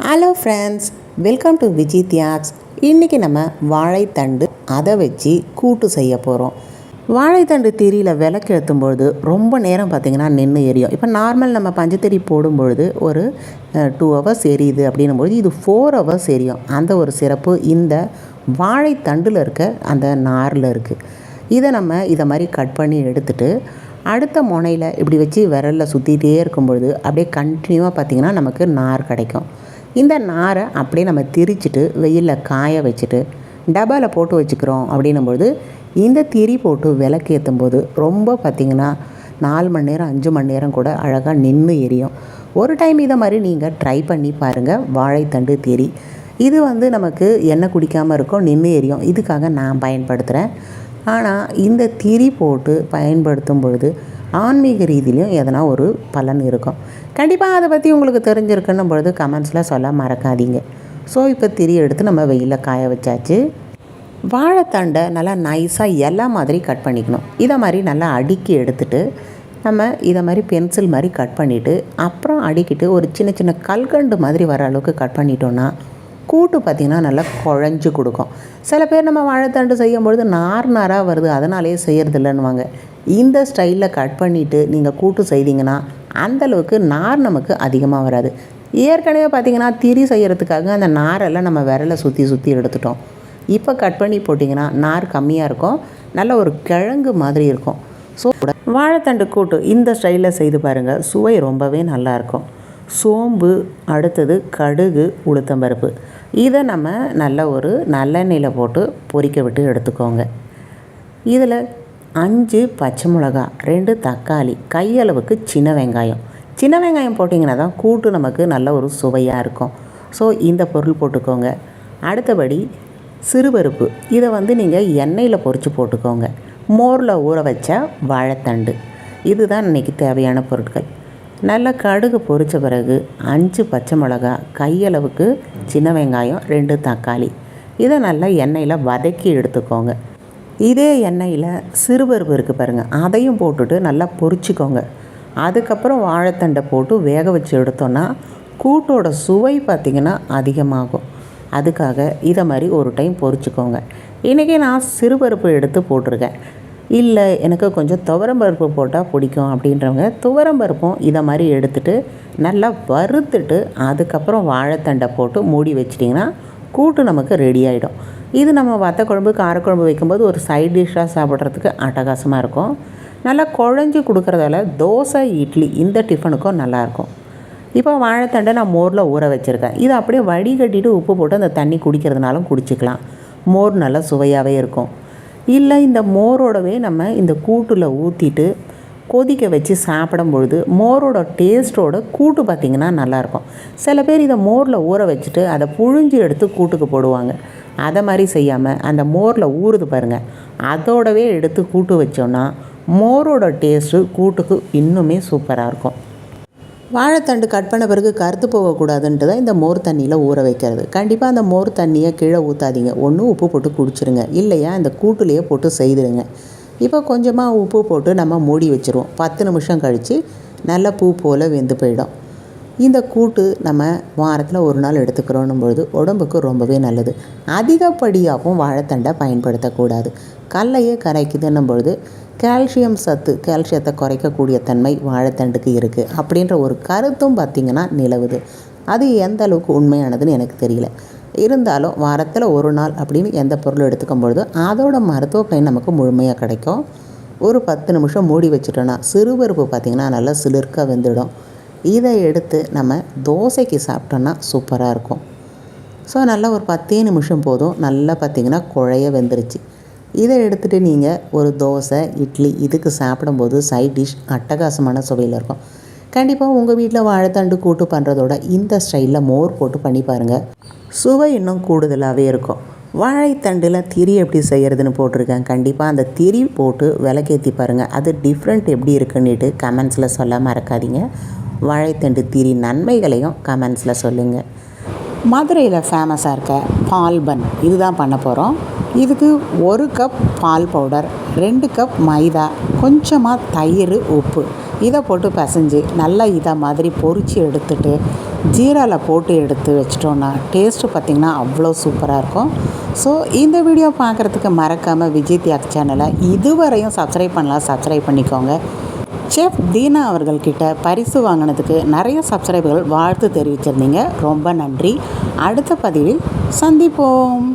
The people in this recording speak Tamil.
Hello friends, welcome to Viji Thiyags. இன்றைக்கி நம்ம வாழைத்தண்டு அதை வச்சு கூட்டு செய்ய போகிறோம். வாழைத்தண்டு திரியில் விளக்கு ஏற்றும்பொழுது ரொம்ப நேரம் பார்த்திங்கன்னா நின்று எரியும். இப்போ நார்மல் நம்ம பஞ்சத்திரி போடும்பொழுது ஒரு 2 hours எரியுது அப்படின்னும்பொழுது இது 4 hours எரியும். அந்த ஒரு சிறப்பு இந்த வாழைத்தண்டில் இருக்க அந்த நாரில் இருக்குது. இதை மாதிரி கட் பண்ணி எடுத்துகிட்டு அடுத்த முனையில் இப்படி வச்சு விரலில் சுற்றிகிட்டே இருக்கும்பொழுது அப்படியே கண்டினியூவாக பார்த்திங்கன்னா நமக்கு நார் கிடைக்கும். இந்த நாரை அப்படியே நம்ம திரிச்சிட்டு வெயிலில் காய வச்சுட்டு டப்பாவில் போட்டு வச்சுக்கிறோம் அப்படின்னும்பொழுது இந்த திரி போட்டு விளக்கு ஏற்றும்போது ரொம்ப பார்த்திங்கன்னா 4 மணி நேரம் 5 மணி நேரம் கூட அழகாக நின்று எரியும். ஒரு டைம் இதை மாதிரி நீங்கள் ட்ரை பண்ணி பாருங்கள். வாழைத்தண்டு திரி இது நமக்கு எண்ணெய் குடிக்காமல் இருக்கும், நின்று எரியும். இதுக்காக நான் பயன்படுத்துகிறேன். ஆனால் இந்த திரி போட்டு பயன்படுத்தும் பொழுது ஆன்மீக ரீதியிலையும் எதனா ஒரு பலன் இருக்கும். கண்டிப்பாக அதை பற்றி உங்களுக்கு தெரிஞ்சிருக்குன்னும் பொழுது கமெண்ட்ஸில் சொல்ல மறக்காதீங்க. ஸோ இப்போ திரி எடுத்து நம்ம வெயிலில் காய வச்சாச்சு. வாழைத்தண்டை நல்லா நைஸாக எல்லா மாதிரி கட் பண்ணிக்கணும். இதை மாதிரி நல்லா அடுக்கி எடுத்துகிட்டு நம்ம இதை மாதிரி பென்சில் மாதிரி கட் பண்ணிவிட்டு அப்புறம் அடுக்கிட்டு ஒரு சின்ன சின்ன கல்கண்டு மாதிரி வர அளவுக்கு கட் பண்ணிட்டோன்னா கூட்டு பார்த்திங்கன்னா நல்லா குழஞ்சி கொடுக்கும். சில பேர் நம்ம வாழைத்தண்டு செய்யும்பொழுது நாராக வருது, அதனாலேயே செய்கிறதில்லன்னுவாங்க. இந்த ஸ்டைலில் கட் பண்ணிவிட்டு நீங்கள் கூட்டு செய்தீங்கன்னா அந்தளவுக்கு நார் நமக்கு அதிகமாக வராது. ஏற்கனவே பார்த்திங்கன்னா திரி செய்கிறதுக்காக அந்த நாரெல்லாம் நம்ம விரலை சுற்றி எடுத்துட்டோம். இப்போ கட் பண்ணி போட்டிங்கன்னா நார் கம்மியாக இருக்கும், நல்ல ஒரு கிழங்கு மாதிரி இருக்கும். ஸோ வாழைத்தண்டு கூட்டு இந்த ஸ்டைலில் செய்து பாருங்கள், சுவை ரொம்பவே நல்லாயிருக்கும். சோம்பு, அடுத்தது கடுகு, உளுத்தம்பருப்பு இதை நம்ம நல்ல ஒரு நல்லெண்ணெயில் போட்டு பொரிக்க விட்டு எடுத்துக்கோங்க. இதில் 5 பச்சை மிளகா, 2 தக்காளி, கையளவுக்கு சின்ன வெங்காயம் போட்டிங்கன்னா தான் கூட்டு நமக்கு நல்ல ஒரு சுவையாக இருக்கும். ஸோ இந்த பொருள் போட்டுக்கோங்க. அடுத்தபடி சிறுபருப்பு இதை நீங்கள் எண்ணெயில் பொரித்து போட்டுக்கோங்க. மோரில் ஊற வச்ச வாழைத்தண்டு இதுதான் இன்றைக்கி தேவையான பொருட்கள். நல்லா கடுகு பொரித்த பிறகு 5 பச்சை மிளகா, கையளவுக்கு சின்ன வெங்காயம், 2 தக்காளி இதை நல்லா எண்ணெயில் வதக்கி எடுத்துக்கோங்க. இதே எண்ணெயில் சிறுபருப்பு இருக்குது பாருங்கள், அதையும் போட்டுட்டு நல்லா பொரிச்சிக்கோங்க. அதுக்கப்புறம் வாழைத்தண்டை போட்டு வேக வச்சு எடுத்தோன்னா கூட்டோட சுவை பார்த்திங்கன்னா அதிகமாகும். அதுக்காக இதை மாதிரி ஒரு டைம் பொரிச்சிக்கோங்க. இன்றைக்கி நான் சிறுபருப்பு எடுத்து போட்டிருக்கேன். இல்லை எனக்கு கொஞ்சம் துவரம்பருப்பு போட்டால் பிடிக்கும் அப்படின்றவங்க துவரம்பருப்பும் இதை மாதிரி எடுத்துகிட்டு நல்லா வறுத்துட்டு அதுக்கப்புறம் வாழைத்தண்டை போட்டு மூடி வச்சிட்டிங்கன்னா கூட்டு நமக்கு ரெடி ஆகிடும். இது நம்ம வத்த குழம்பு, காரக்குழம்பு வைக்கும்போது ஒரு சைட் டிஷ்ஷாக சாப்பிட்றதுக்கு அட்டகாசமாக இருக்கும். நல்லா குழஞ்சி கொடுக்குறதால தோசை, இட்லி இந்த டிஃபனுக்கும் நல்லாயிருக்கும். இப்போ வாழைத்தண்டை நான் மோரில் ஊற வச்சுருக்கேன். இதை அப்படியே வடிகட்டிட்டு உப்பு போட்டு அந்த தண்ணி குடிக்கிறதுனாலும் குடிச்சிக்கலாம். மோர் நல்லா சுவையாகவே இருக்கும். இல்லை இந்த மோரோடவே நம்ம இந்த கூட்டில் ஊற்றிட்டு கொதிக்க வச்சு சாப்பிடும்பொழுது மோரோட டேஸ்ட்டோட கூட்டு பார்த்திங்கன்னா நல்லாயிருக்கும். சில பேர் இதை மோரில் ஊற வச்சுட்டு அதை புழிஞ்சு எடுத்து கூட்டுக்கு போடுவாங்க. அதை மாதிரி செய்யாமல் அந்த மோரில் ஊறுது பாருங்கள், அதோடவே எடுத்து கூட்டு வச்சோன்னா மோரோட டேஸ்ட்டு கூட்டுக்கு இன்னுமே சூப்பராக இருக்கும். வாழைத்தண்டு கட் பண்ண பிறகு கருத்து போகக்கூடாதுன்ட்டு தான் இந்த மோர் தண்ணியில் ஊற வைக்கிறது. கண்டிப்பாக அந்த மோர் தண்ணியை கீழே ஊற்றாதீங்க. ஒன்று உப்பு போட்டு குடிச்சிருங்க, இல்லையா இந்த கூட்டுலேயே போட்டு செய்திடுங்க. இப்போ கொஞ்சமாக உப்பு போட்டு நம்ம மூடி வச்சுருவோம். 10 நிமிஷம் கழித்து நல்ல பூ போல் வெந்து போயிடும். இந்த கூட்டு நம்ம வாரத்தில் ஒரு நாள் எடுத்துக்கிறோன்னும் பொழுது உடம்புக்கு ரொம்பவே நல்லது. அதிகப்படியாகவும் வாழைத்தண்டை பயன்படுத்தக்கூடாது. கல்லையே கரைக்குதுன்னும் பொழுது கால்சியத்தை குறைக்கக்கூடிய தன்மை வாழைத்தண்டுக்கு இருக்குது அப்படின்ற ஒரு கருத்தும் பார்த்திங்கன்னா நிலவுது. அது எந்த அளவுக்கு உண்மையானதுன்னு எனக்கு தெரியல. இருந்தாலும் வாரத்தில் ஒரு நாள் அப்படின்னு எந்த பொருள் எடுத்துக்கும் பொழுது அதோட மருத்துவ பயன் நமக்கு முழுமையாக கிடைக்கும். ஒரு 10 நிமிஷம் மூடி வச்சுட்டோன்னா சிறுபருப்பு பார்த்திங்கன்னா நல்லா சிலிர்க்காக வெந்துடும். இதை எடுத்து நம்ம தோசைக்கு சாப்பிட்டோன்னா சூப்பராக இருக்கும். ஸோ நல்லா ஒரு 10 நிமிஷம் போதும். நல்லா பார்த்திங்கன்னா குழைய வெந்துருச்சு. இதை எடுத்துகிட்டு நீங்கள் ஒரு தோசை, இட்லி இதுக்கு சாப்பிடும்போது சைட் டிஷ் அட்டகாசமான சுவையில் இருக்கும். கண்டிப்பாக உங்கள் வீட்டில் வாழைத்தண்டு கூட்டு பண்ணுறதோட இந்த ஸ்டைலில் மோர் போட்டு பண்ணி பாருங்கள், சுவை இன்னும் கூடுதலாகவே இருக்கும். வாழைத்தண்டில் திரி எப்படி செய்கிறதுன்னு போட்டிருக்கேன். கண்டிப்பாக அந்த திரி போட்டு விளக்கேற்றி பாருங்கள், அது டிஃப்ரெண்ட் எப்படி இருக்குன்னுட்டு கமெண்ட்ஸில் சொல்ல மறக்காதீங்க. வாழைத்தண்டு திரி நன்மைகளையும் கமெண்ட்ஸில் சொல்லுங்கள். மதுரையில் ஃபேமஸாக இருக்க பால் பன் இதுதான் பண்ண போகிறோம். இதுக்கு 1 கப் பால் பவுடர், 2 கப் மைதா, கொஞ்சமாக தயிர், உப்பு இதை போட்டு பிசைஞ்சு நல்லா இதை மாதிரி பொரித்து எடுத்துட்டு ஜீராவில் போட்டு எடுத்து வச்சிட்டோன்னா டேஸ்ட்டு பார்த்திங்கன்னா அவ்வளோ சூப்பராக இருக்கும். ஸோ இந்த வீடியோ பார்க்குறதுக்கு மறக்காமல் விஜய் தியாக்ஸ் சேனலை இதுவரையும் சப்ஸ்கிரைப் பண்ணலாம், சப்ஸ்கிரைப் பண்ணிக்கோங்க. செஃப் தீனா அவர்கள்கிட்ட பரிசு வாங்கினதுக்கு நிறைய சப்ஸ்கிரைபர்கள் வாழ்த்து தெரிவிச்சிருந்தீங்க. ரொம்ப நன்றி. அடுத்த பதிவில் சந்திப்போம்.